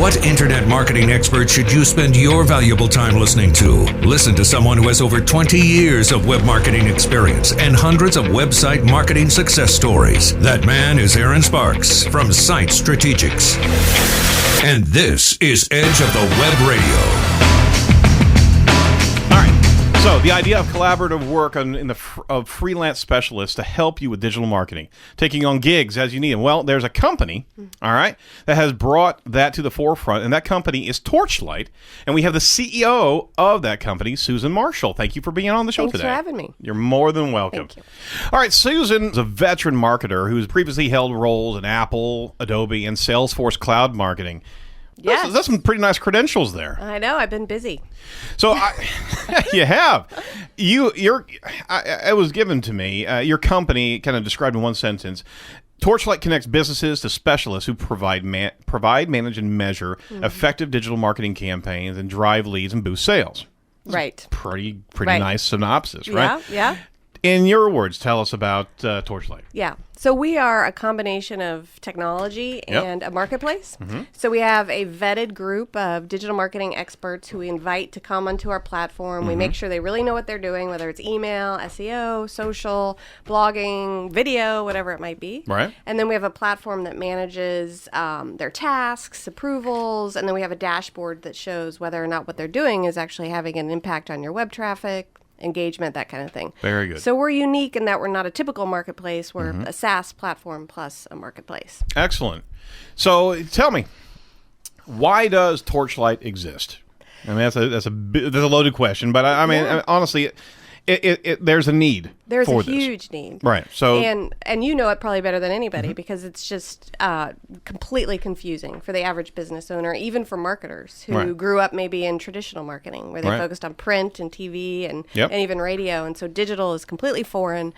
What internet marketing expert should you spend your valuable time listening to? Listen to someone who has over 20 years of web marketing experience and hundreds of website marketing success stories. That man is Aaron Sparks from Site Strategics. And this is Edge of the Web Radio. So, the idea of collaborative work of freelance specialists to help you with digital marketing, taking on gigs as you need them. Well, there's a company, all right, that has brought that to the forefront, and that company is Torchlight, and we have the CEO of that company, Susan Marshall. Thank you for being on the show today. Thanks for having me. You're more than welcome. Thank you. All right, Susan is a veteran marketer who's previously held roles in Apple, Adobe, and Salesforce cloud marketing. Yes. That's some pretty nice credentials there. I know. I've been busy. So you have. It was given to me. Your company, kind of described in one sentence, Torchlight connects businesses to specialists who provide, manage, and measure effective digital marketing campaigns and drive leads and boost sales. Right. Pretty nice synopsis, right? Yeah. In your words, tell us about Torchlight. Yeah. So we are a combination of technology and a marketplace. So we have a vetted group of digital marketing experts who we invite to come onto our platform. We make sure they really know what they're doing, whether it's email, SEO, social, blogging, video, whatever it might be. Right. And then we have a platform that manages their tasks, approvals, and then we have a dashboard that shows whether or not what they're doing is actually having an impact on your web traffic, engagement, that kind of thing. Very good. So we're unique in that we're not a typical marketplace. We're a SaaS platform plus a marketplace. Excellent. So tell me, why does Torchlight exist? I mean, that's a loaded question, but I mean, honestly, there's a need. There's for a huge need, right? So, and you know it probably better than anybody because it's just completely confusing for the average business owner, even for marketers who grew up maybe in traditional marketing where they focused on print and TV and even radio, and so digital is completely foreign.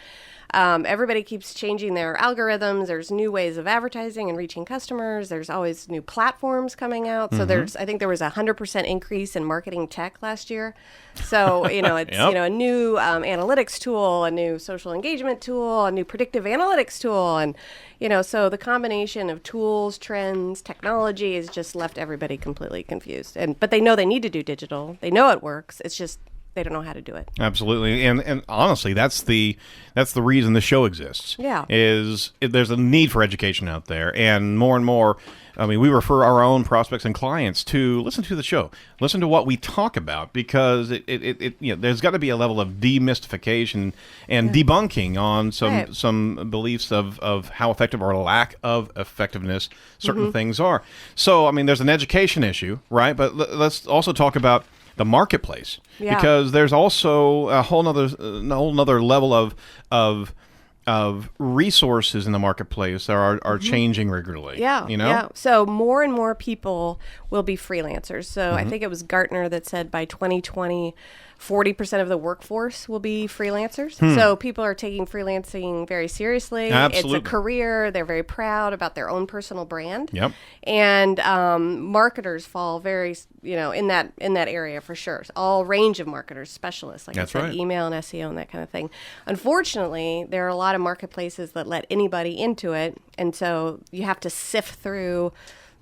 Everybody keeps changing their algorithms. There's new ways of advertising and reaching customers. There's always new platforms coming out. So I think there was 100% increase in marketing tech last year. So, it's, a new analytics tool, a new social engagement tool, a new predictive analytics tool. And, so the combination of tools, trends, technology has just left everybody completely confused. But they know they need to do digital. They know it works. It's just they don't know how to do it. Absolutely, and honestly, that's the reason the show exists. Yeah, there's a need for education out there, and more. I mean, we refer our own prospects and clients to listen to the show, listen to what we talk about, because there's got to be a level of demystification and debunking on some beliefs of how effective or lack of effectiveness certain things are. So, I mean, there's an education issue, right? But let's also talk about the marketplace, because there's also a whole nother level of resources in the marketplace that are changing regularly. Yeah. So more and more people will be freelancers. So I think it was Gartner that said by 2020, 40% of the workforce will be freelancers. So people are taking freelancing very seriously. Absolutely. It's a career. They're very proud about their own personal brand. Yep. And marketers fall very, in that area for sure. All range of marketers, specialists, like That's I said, right. email and SEO and that kind of thing. Unfortunately, there are a lot of marketplaces that let anybody into it. And so you have to sift through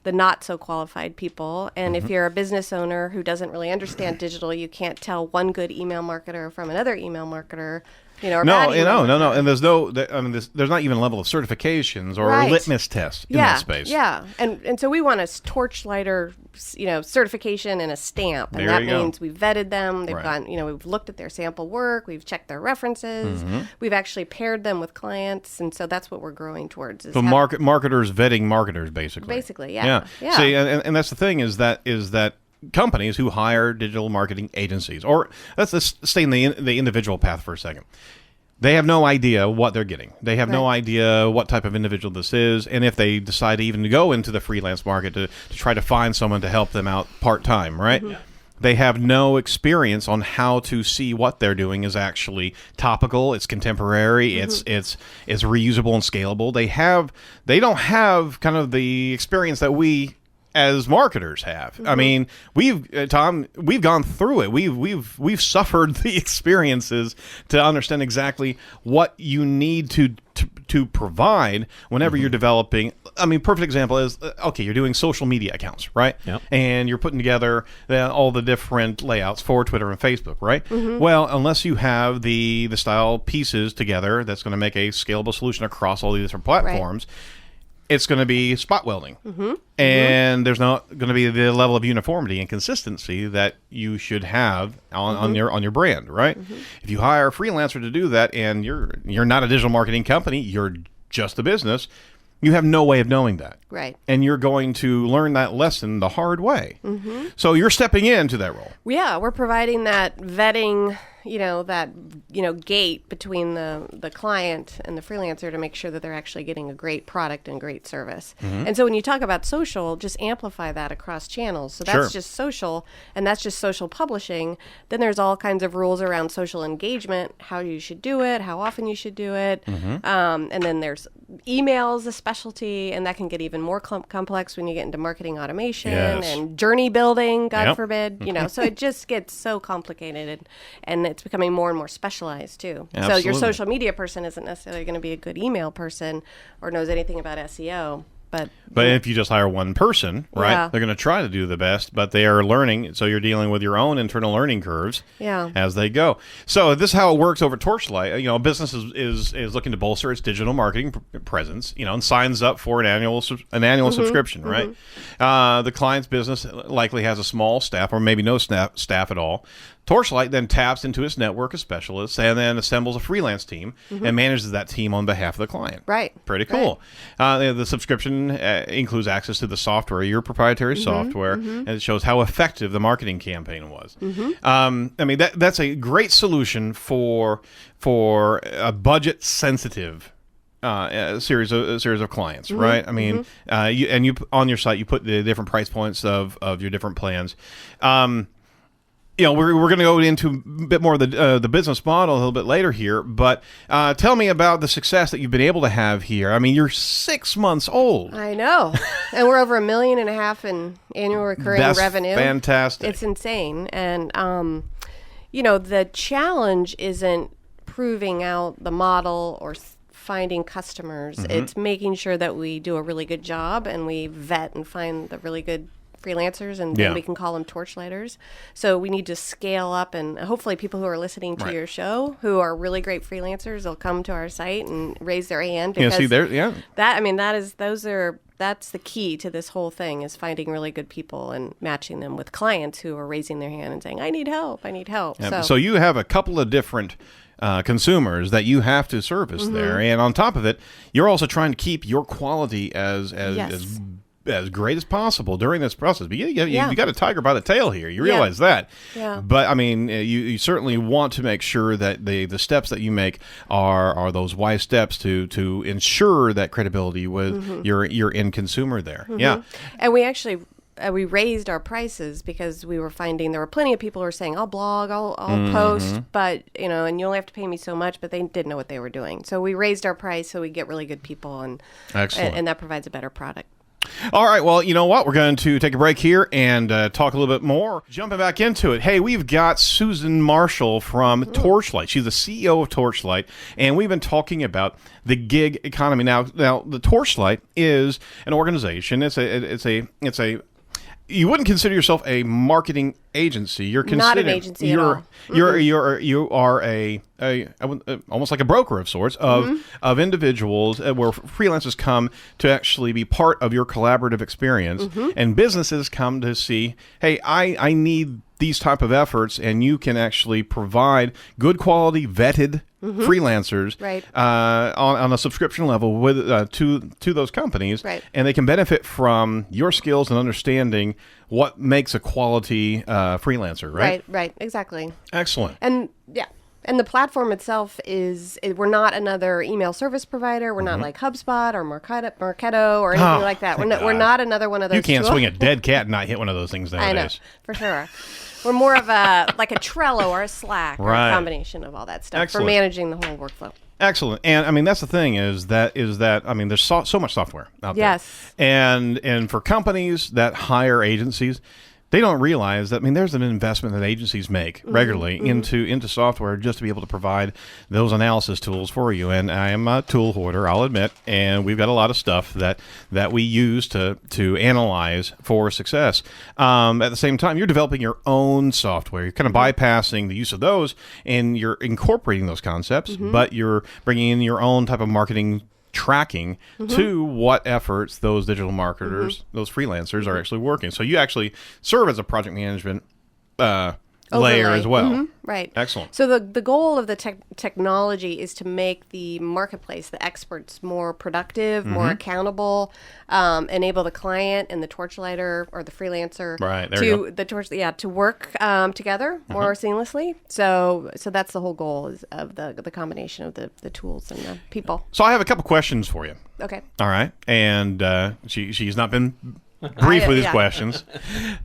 the not so qualified people. And if you're a business owner who doesn't really understand digital, you can't tell one good email marketer from another email marketer. Or no, and there's there's not even a level of certifications or a litmus test in that space. Yeah, and so we want a Torchlighter, certification and a stamp, and that means we've vetted them. They've gone, we've looked at their sample work, we've checked their references, we've actually paired them with clients, and so that's what we're growing towards. So marketers vetting marketers, basically. Basically, yeah. See, and that's the thing is that companies who hire digital marketing agencies, or let's stay in the individual path for a second. They have no idea what they're getting. They have no idea what type of individual this is, and if they decide even to go into the freelance market to try to find someone to help them out part-time, right? They have no experience on how to see what they're doing is actually topical, it's contemporary, it's reusable and scalable. They don't have kind of the experience that we as marketers have. I mean, Tom, we've gone through it. We've suffered the experiences to understand exactly what you need to provide whenever you're developing. I mean, perfect example is, okay, you're doing social media accounts, right? Yep. And you're putting together all the different layouts for Twitter and Facebook, right? Well, unless you have the style pieces together, that's going to make a scalable solution across all these different platforms. It's going to be spot welding. And there's not going to be the level of uniformity and consistency that you should have on your brand, right? If you hire a freelancer to do that, and you're not a digital marketing company, you're just a business, you have no way of knowing that. Right. And you're going to learn that lesson the hard way. So you're stepping into that role. Yeah, we're providing that vetting, gate between the client and the freelancer to make sure that they're actually getting a great product and great service. And so when you talk about social, just amplify that across channels. So that's just social, and that's just social publishing. Then there's all kinds of rules around social engagement, how you should do it, how often you should do it. And then there's emails, a specialty, and that can get even more complex when you get into marketing automation and journey building, God forbid. So it just gets so complicated, and it's becoming more and more specialized too. Absolutely. So your social media person isn't necessarily going to be a good email person or knows anything about SEO. But if you just hire one person, right, they're going to try to do the best, but they are learning. So you're dealing with your own internal learning curves as they go. So this is how it works over Torchlight. A business is looking to bolster its digital marketing presence, and signs up for an annual subscription, right? The client's business likely has a small staff or maybe no staff at all. Torchlight then taps into its network of specialists and then assembles a freelance team and manages that team on behalf of the client. Right. Pretty cool. The subscription includes access to the software, your proprietary software, and it shows how effective the marketing campaign was. I mean, that's a great solution for a budget-sensitive series of clients, right? I mean, you on your site you put the different price points of your different plans. We're going to go into a bit more of the business model a little bit later here, but tell me about the success that you've been able to have here. I mean, you're 6 months old. I know. And we're over $1.5 million in annual recurring revenue. That's fantastic. It's insane. And, the challenge isn't proving out the model or finding customers. It's making sure that we do a really good job and we vet and find the really good freelancers, and then we can call them torchlighters. So we need to scale up, and hopefully people who are listening to your show who are really great freelancers will come to our site and raise their hand, because that's the key to this whole thing, is finding really good people and matching them with clients who are raising their hand and saying, I need help. So you have a couple of different consumers that you have to service there, and on top of it, you're also trying to keep your quality as great as possible during this process. But you got a tiger by the tail here. You realize that. Yeah. But I mean, you certainly want to make sure that the steps that you make are those wise steps to ensure that credibility with your end consumer there. Yeah. And we actually we raised our prices because we were finding there were plenty of people who were saying, I'll blog, I'll post, but, and you only have to pay me so much, but they didn't know what they were doing. So we raised our price so we get really good people, and that provides a better product. All right, well, you know what? We're going to take a break here and talk a little bit more. Jumping back into it. Hey, we've got Susan Marshall from Torchlight. She's the CEO of Torchlight, and we've been talking about the gig economy. Now, the Torchlight is an organization. It's a you wouldn't consider yourself a marketing agency. You're not an agency at all. You are a almost like a broker of sorts of individuals where freelancers come to actually be part of your collaborative experience, and businesses come to see, hey, I need these type of efforts, and you can actually provide good quality vetted freelancers on a subscription level with to those companies, and they can benefit from your skills and understanding what makes a quality freelancer, right? Right, exactly. Excellent. And the platform itself we're not another email service provider. We're not like HubSpot or Marketo or anything like that. We're not another one of those. You can't swing a dead cat and not hit one of those things nowadays. I know, for sure. We're more of like a Trello or a Slack or a combination of all that stuff for managing the whole workflow. Excellent. And I mean, that's the thing is that I mean, there's so much software out there. Yes. And for companies that hire agencies, they don't realize that, I mean, there's an investment that agencies make regularly into software just to be able to provide those analysis tools for you. And I am a tool hoarder, I'll admit, and we've got a lot of stuff that we use to analyze for success. At the same time, you're developing your own software. You're kind of bypassing the use of those, and you're incorporating those concepts, but you're bringing in your own type of marketing tracking to what efforts those digital marketers, those freelancers are actually working. So you actually serve as a project management layer as well. Right. Excellent. So the goal of the technology is to make the marketplace, the experts, more productive, more accountable, enable the client and the Torchlighter or the freelancer to work together more seamlessly. So that's the whole goal of the combination of the tools and the people. So I have a couple questions for you. Okay. All right. And she's not been brief with these questions.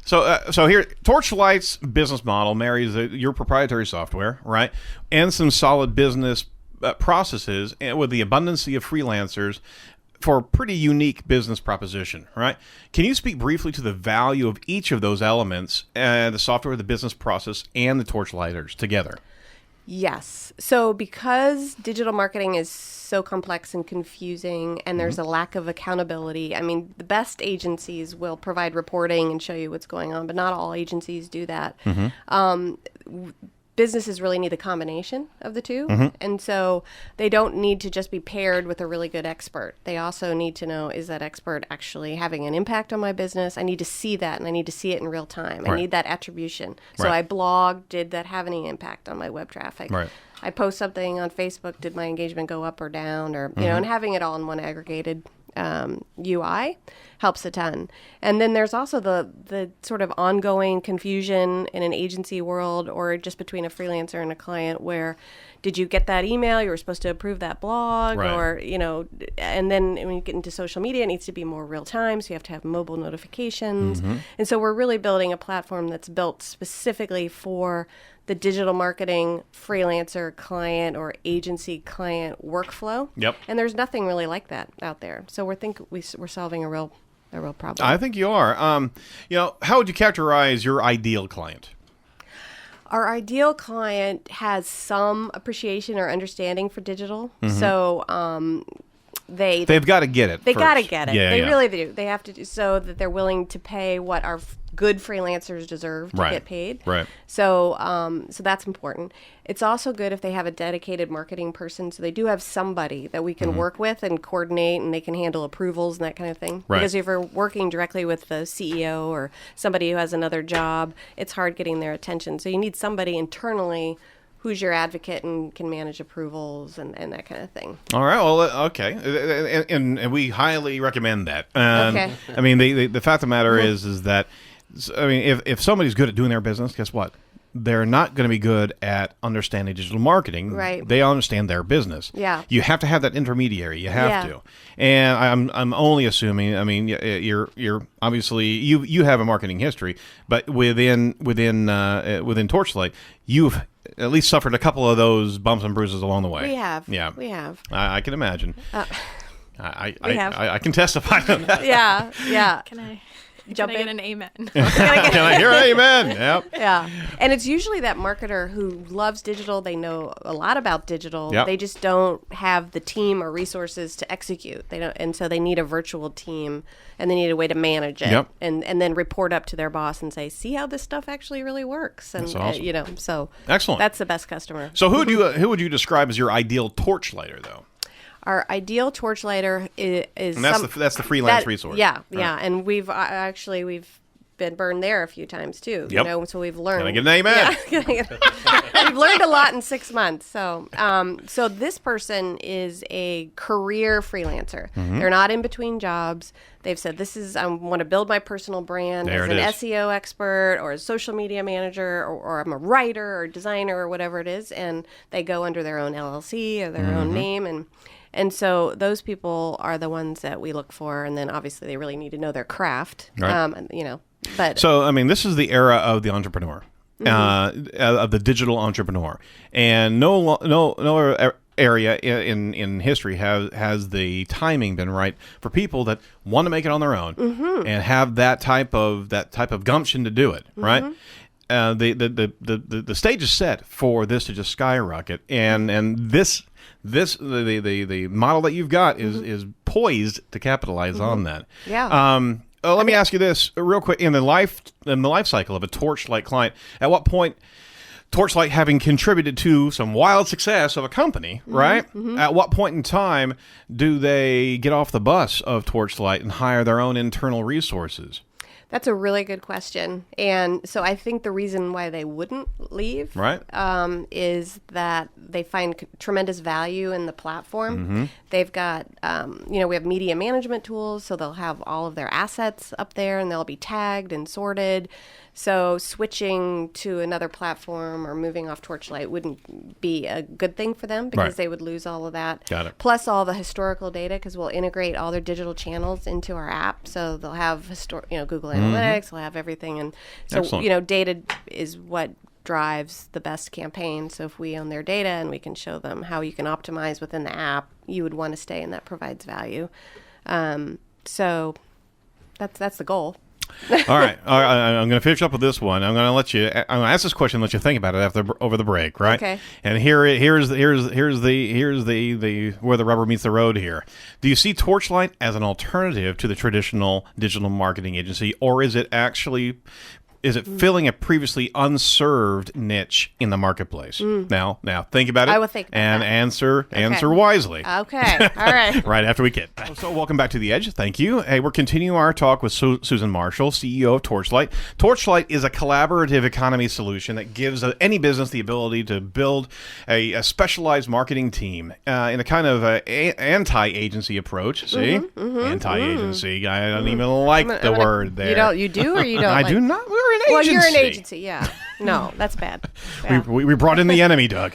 So here, Torchlight's business model marries your proprietary software, right, and some solid business processes, and with the abundancy of freelancers for a pretty unique business proposition, right? Can you speak briefly to the value of each of those elements, the software, the business process, and the Torchlighters together? Yes. So because digital marketing is so complex and confusing and there's a lack of accountability, I mean, the best agencies will provide reporting and show you what's going on, but not all agencies do that. Businesses really need a combination of the two. And so they don't need to just be paired with a really good expert. They also need to know, is that expert actually having an impact on my business? I need to see that, and I need to see it in real time. I need that attribution. So I blogged, did that have any impact on my web traffic? I post something on Facebook, did my engagement go up or down? Or you know, and having it all in one aggregated UI helps a ton. And then there's also the sort of ongoing confusion in an agency world or just between a freelancer and a client where, did you get that email? You were supposed to approve that blog, or, you know, and then when you get into social media, it needs to be more real time. So you have to have mobile notifications. And so we're really building a platform that's built specifically for the digital marketing freelancer client or agency client workflow. And there's nothing really like that out there. So we're solving a real problem. I think you are. You know, how would you characterize your ideal client? Our ideal client has some appreciation or understanding for digital. So they've got to get it. They got to get it. They really do. They have to do so that they're willing to pay what our good freelancers deserve to get paid. So so that's important. It's also good if they have a dedicated marketing person, so they do have somebody that we can work with and coordinate, and they can handle approvals and that kind of thing. Because if you're working directly with the CEO or somebody who has another job, it's hard getting their attention. So you need somebody internally who's your advocate and can manage approvals and that kind of thing. All right. Well, okay. And we highly recommend that. I mean, the fact of the matter is that, I mean, if somebody's good at doing their business, guess what? They're not going to be good at understanding digital marketing. They understand their business. You have to have that intermediary. You have to. And I'm only assuming. I mean, you're obviously you have a marketing history, but within Torchlight, you've at least suffered a couple of those bumps and bruises along the way. We have. Yeah, we have. I can imagine. I can testify. Can I? Can I get an amen? Can I hear an amen? Yep. Yeah. And it's usually that marketer who loves digital. They know a lot about digital. They just don't have the team or resources to execute. They don't, and so they need a virtual team, and they need a way to manage it, and then report up to their boss and say, "See how this stuff actually really works." And that's awesome. You know, so excellent. That's the best customer. So who would you describe as your ideal Torchlighter, though? Our ideal Torchlighter is and that's the freelance resource. And we've been burned there a few times too. You know, so we've learned. Can I get an amen? We've learned a lot in 6 months. So, so this person is a career freelancer. They're not in between jobs. They've said, I want to build my personal brand as an SEO expert or a social media manager, or I'm a writer or designer or whatever it is. And they go under their own LLC or their own name. And so those people are the ones that we look for. And then obviously they really need to know their craft, you know. But so, I mean, this is the era of the entrepreneur, of the digital entrepreneur. And no area in history has the timing been right for people that want to make it on their own and have that type of gumption to do it, right? The stage is set for this to just skyrocket, and the model that you've got is poised to capitalize on that. Yeah. Let me ask you this real quick: in the life cycle of a Torchlight client, at what point, Torchlight having contributed to some wild success of a company, right? At what point in time do they get off the bus of Torchlight and hire their own internal resources? That's a really good question. And so I think the reason why they wouldn't leave is that they find tremendous value in the platform. They've got, we have media management tools, so they'll have all of their assets up there and they'll be tagged and sorted. So switching to another platform or moving off Torchlight wouldn't be a good thing for them because they would lose all of that. Got it. Plus all the historical data, because we'll integrate all their digital channels into our app. So they'll have Google Analytics, they'll have everything. And so, Excellent. Data is what drives the best campaign. So if we own their data and we can show them how you can optimize within the app, you would want to stay, and that provides value. So that's the goal. All right. I'm going to finish up with this one. I'm going to ask this question and let you think about it over the break, right? Okay. And here's the where the rubber meets the road here. Do you see Torchlight as an alternative to the traditional digital marketing agency, or is it filling a previously unserved niche in the marketplace? Now think about it. I will think about and that. answer wisely. Okay. All right. Right after we get. So welcome back to The Edge. Thank you. Hey, we're continuing our talk with Susan Marshall, CEO of Torchlight. Torchlight is a collaborative economy solution that gives any business the ability to build a specialized marketing team in a kind of anti-agency approach. See? Anti-agency. I don't even like the word there. You do or you don't? I do not. We're an agency. Well, you're an agency, yeah. No, that's bad. Yeah. We brought in the enemy, Doug.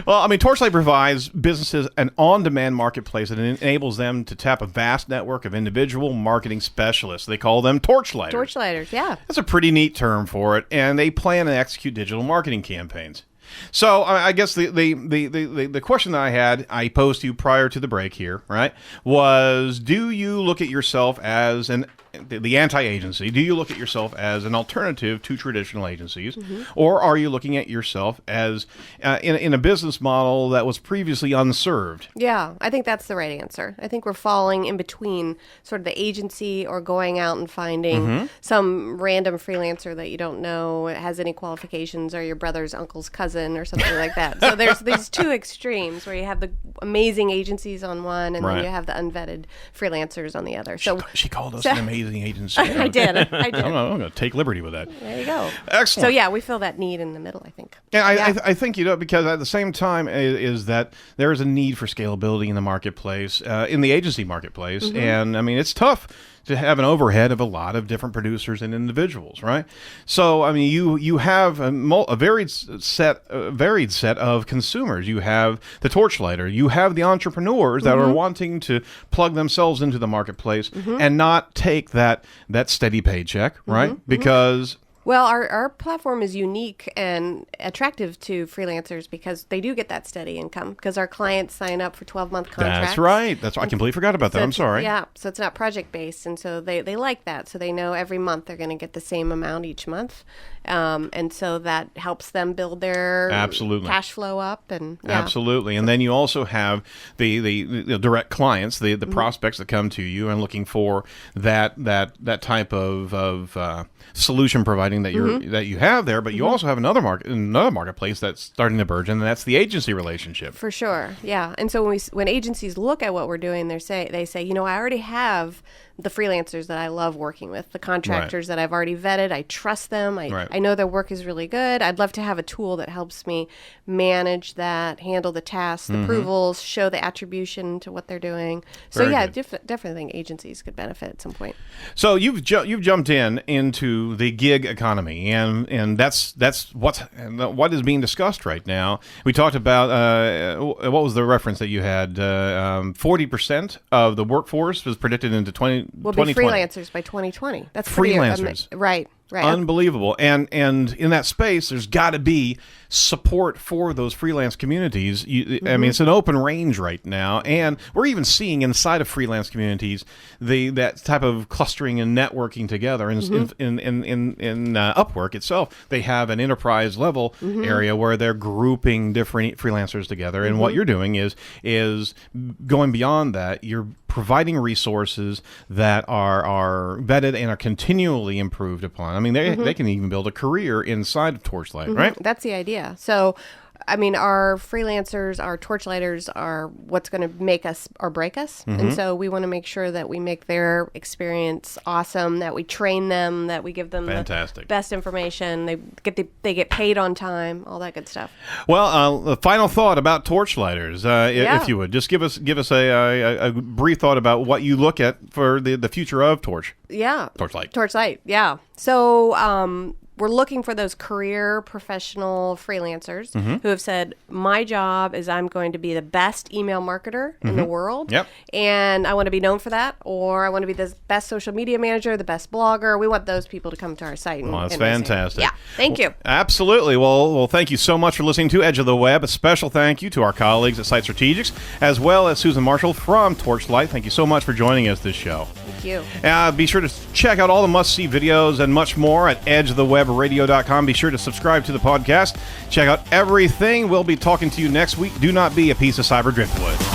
Well, I mean, Torchlight provides businesses an on-demand marketplace that enables them to tap a vast network of individual marketing specialists. They call them Torchlighters. Torchlighters, yeah. That's a pretty neat term for it, and they plan and execute digital marketing campaigns. So I guess the question that I posed to you prior to the break here, right, was: do you look at yourself as the anti-agency? Do you look at yourself as an alternative to traditional agencies, or are you looking at yourself as in a business model that was previously unserved? Yeah, I think that's the right answer. I think we're falling in between sort of the agency or going out and finding some random freelancer that you don't know has any qualifications, or your brother's uncle's cousin or something like that. So there's these two extremes where you have the amazing agencies on one, and then you have the unvetted freelancers on the other. So she called us an amazing agency. I did. I'm going to take liberty with that. There you go. Excellent. So yeah, we fill that need in the middle, I think. Yeah, I think, because at the same time is that there is a need for scalability in the marketplace, in the agency marketplace. And I mean, it's tough to have an overhead of a lot of different producers and individuals, right? So, I mean, you have a varied set of consumers. You have the Torchlighter. You have the entrepreneurs that are wanting to plug themselves into the marketplace and not take that steady paycheck, right? Because Well, our platform is unique and attractive to freelancers because they do get that steady income because our clients sign up for 12-month contracts. That's right. I completely forgot about that. I'm sorry. Yeah, so it's not project-based, and so they like that. So they know every month they're going to get the same amount each month. And so that helps them build their cash flow up. And Absolutely. And then you also have the direct clients, the prospects that come to you and looking for that type of solution providing that you have there, but you also have another marketplace that's starting to burgeon, and that's the agency relationship. For sure, yeah. And so when agencies look at what we're doing, they say, I already have the freelancers that I love working with, the contractors that I've already vetted. I trust them. I know their work is really good. I'd love to have a tool that helps me manage that, handle the tasks, the approvals, show the attribution to what they're doing. So definitely think agencies could benefit at some point. So you've jumped into the gig economy, and that's what is being discussed right now. We talked about what was the reference that you had? 40% of the workforce was predicted into 2020. Will be freelancers by 2020. That's freelancers, right? Right. Unbelievable. And in that space, there's got to be support for those freelance communities. I mean, it's an open range right now, and we're even seeing inside of freelance communities that type of clustering and networking together. In Upwork itself, they have an enterprise level area where they're grouping different freelancers together. And what you're doing is going beyond that. You're providing resources that are vetted and are continually improved upon. I mean, they can even build a career inside of Torchlight, right? That's the idea. So, I mean, our freelancers, our Torchlighters are what's going to make us or break us. And so we want to make sure that we make their experience awesome, that we train them, that we give them the best information, they get paid on time, all that good stuff. Well, the final thought about Torchlighters, if you would, just give us a brief thought about what you look at for the future of Torchlight. Yeah. So, we're looking for those career professional freelancers who have said, my job is I'm going to be the best email marketer in the world. Yep. And I want to be known for that, or I want to be the best social media manager, the best blogger. We want those people to come to our site. That's fantastic. Yeah. Thank you. Absolutely. Well, thank you so much for listening to Edge of the Web. A special thank you to our colleagues at Site Strategics, as well as Susan Marshall from Torchlight. Thank you so much for joining us this show. Thank you. Be sure to check out all the must-see videos and much more at edgeofthewebradio.com. Be sure to subscribe to the podcast. Check out everything. We'll be talking to you next week. Do not be a piece of cyber driftwood.